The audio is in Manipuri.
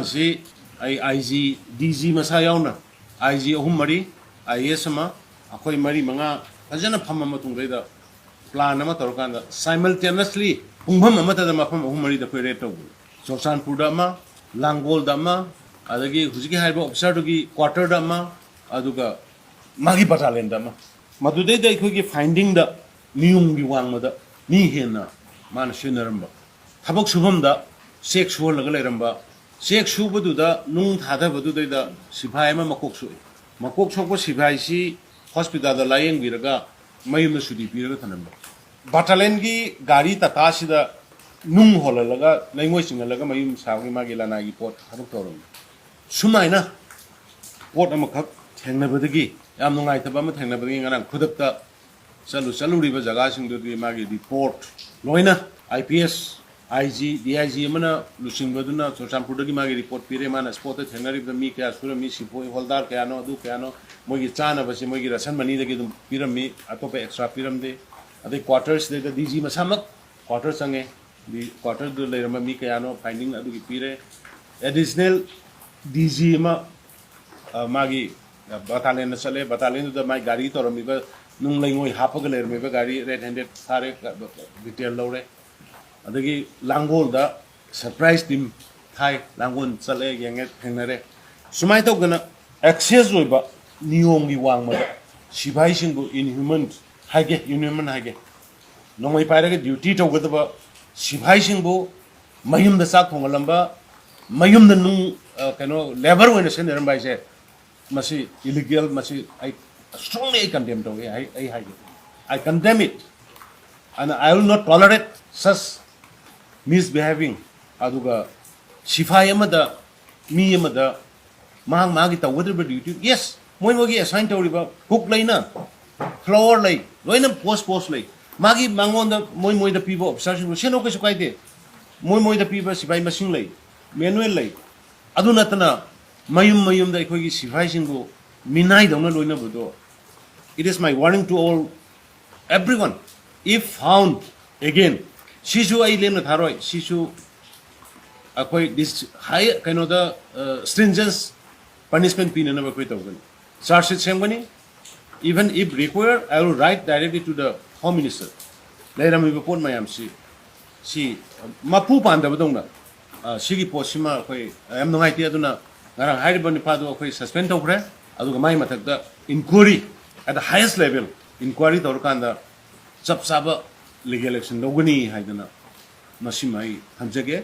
si ai IG DG masayauna IG ahumari IS ma akoi mari manga ajana phama matung da plan ama torkanda simultaneously pungham amata da mafam ahumari da koi to Chorsanpur da ma Langol da ma adagi hujiki haiba officer gi quarter da ma aduga magi battalion da ma madudai da ikoi gi finding da niyung gi wang da ni hena man shinaramba thabak subham da sexual laga leramba Sek Subudu da Nung Thada Budu da Sipayama Makoksu. Makokso Sipai hospital the lying Viraga Mayum Sudi Piratanamba. Batalengi Gari Tatashi the Nung Holalaga, language in the Laga Mayum Savi Magilana port Hadotorum. Sumaina Port Amakak, Tenabadagi, Yamungai Tabama Tenabadi and Kudapta Salu River Zagashing to the Magi port. Loina IPS. IG, DIG, mana Lucin Baduna, so some Pudagi report Pireman, spotted Henry the Mika, Surami, Sipo, Holdar, Cano, Ducano, Mogitana, Vasimogi, Sanmani, the Pirami, Atope extra pyramid, at the quarters, the DG Masamak, quarters sange, the quarter the Lerama Mikano, finding Adu Pire, additional DG Magi, Battalion Sale, Battalion the my Garito or Miba, Nungling, Hapagal, Miba Gari, red handed Tarek, Detail Lore. Adagi Langol da surprise team Thai Langon Sale Yanget Henere. Sumaito gonna access Wiba Niongi Wang Mother. Shibai Shingu inhuman Hage, inhuman Hage. No my pirate duty to with about Shibai Shingu, Mayum the Sak Hongalamba, Mayum the Nung Cano, never when a sender by say, Masi illegal, Masi, I strongly condemn to I condemn it. And I will not tolerate such misbehaving aduga Shifai Amada, me Amada, Magita, whatever duty. Yes, Moimogi assigned to river, cook lina, flower lay, loina post lay. Magi Mangon the Moimoy the people of Sergeant Luciano Kaite, Moimoy the people, Sibai Machine lay, Manuel lay, Adunatana, Mayum the Kogi Sifai Singo, Minai don't know Budo. It is my warning to all everyone. If found again, Shishu I lame Haroi, Shishu acquire this high kind of the stringent punishment pin and never quit open. Sarshit Sangani, even if required, I will write directly to the Home Minister. Later, I will report my MC. She Mapu Panda Badona, Shigi Posima, I am no idea to know. Narang Hydibani Pado, suspend of prayer, Adugamai Mathak, inquiry at the highest level, inquiry Torkanda. Sab legal election logani haidana masimai hamjage